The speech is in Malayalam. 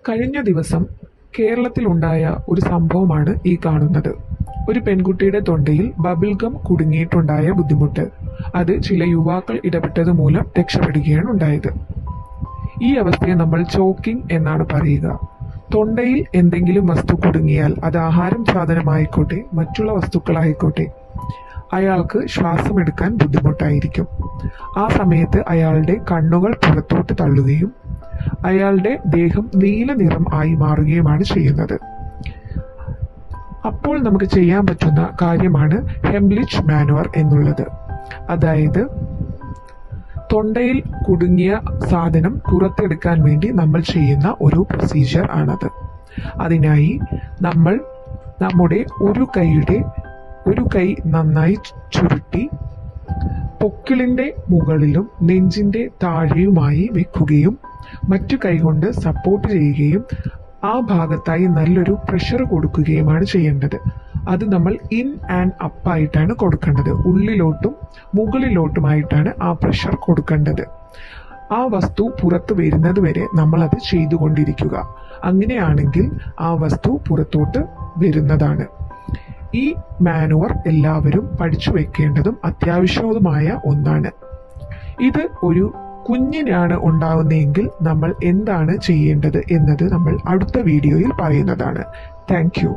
കഴിഞ്ഞ ദിവസം കേരളത്തിലുണ്ടായ ഒരു സംഭവമാണ് ഈ കാണുന്നത്. ഒരു പെൺകുട്ടിയുടെ തൊണ്ടയിൽ ബബിൾ ഗം കുടുങ്ങിയിട്ടുണ്ടായ ബുദ്ധിമുട്ട്. അത് ചില യുവാക്കൾ ഇടപെട്ടത് മൂലം രക്ഷപ്പെടുകയാണ് ഉണ്ടായത്. ഈ അവസ്ഥയെ നമ്മൾ ചോക്കിംഗ് എന്നാണ് പറയുക. തൊണ്ടയിൽ എന്തെങ്കിലും വസ്തു കുടുങ്ങിയാൽ അത് ആഹാരം സാധനമായിക്കോട്ടെ മറ്റുള്ള വസ്തുക്കളായിക്കോട്ടെ, അയാൾക്ക് ശ്വാസമെടുക്കാൻ ബുദ്ധിമുട്ടായിരിക്കും. ആ സമയത്ത് അയാളുടെ കണ്ണുകൾ പുറത്തോട്ട് തള്ളുകയും അയാളുടെ ദേഹം നീല നിറം ആയി മാറുകയുമാണ് ചെയ്യുന്നത്. അപ്പോൾ നമുക്ക് ചെയ്യാൻ പറ്റുന്ന കാര്യമാണ് ഹെംലിച്ച് മാനുവർ എന്നുള്ളത്. അതായത് തൊണ്ടയിൽ കുടുങ്ങിയ സാധനം പുറത്തെടുക്കാൻ വേണ്ടി നമ്മൾ ചെയ്യുന്ന ഒരു പ്രൊസീജിയർ ആണത്. അതിനായി നമ്മൾ നമ്മുടെ ഒരു കൈ നന്നായി ചുരുട്ടി പൊക്കിളിന്റെ മുകളിലും നെഞ്ചിന്റെ താഴെയുമായി വെക്കുകയും മറ്റു കൈകൊണ്ട് സപ്പോർട്ട് ചെയ്യുകയും ആ ഭാഗത്തായി നല്ലൊരു പ്രഷർ കൊടുക്കുകയുമാണ് ചെയ്യേണ്ടത്. അത് നമ്മൾ ഇൻ ആൻഡ് അപ്പ് ആയിട്ടാണ് കൊടുക്കേണ്ടത്. ഉള്ളിലോട്ടും മുകളിലോട്ടുമായിട്ടാണ് ആ പ്രഷർ കൊടുക്കേണ്ടത്. ആ വസ്തു പുറത്തു വരുന്നത് വരെ നമ്മൾ അത് ചെയ്തുകൊണ്ടിരിക്കുക. അങ്ങനെയാണെങ്കിൽ ആ വസ്തു പുറത്തോട്ട് വരുന്നതാണ്. ഈ മാനുവർ എല്ലാവരും പഠിച്ചു വെക്കേണ്ടതും അത്യാവശ്യവുമായ ഒന്നാണ്. ഇത് ഒരു കുഞ്ഞിനാണ് ഉണ്ടാവുന്നതെങ്കിൽ നമ്മൾ എന്താണ് ചെയ്യേണ്ടത് എന്നത് നമ്മൾ അടുത്ത വീഡിയോയിൽ പറയുന്നതാണ്. Thank you.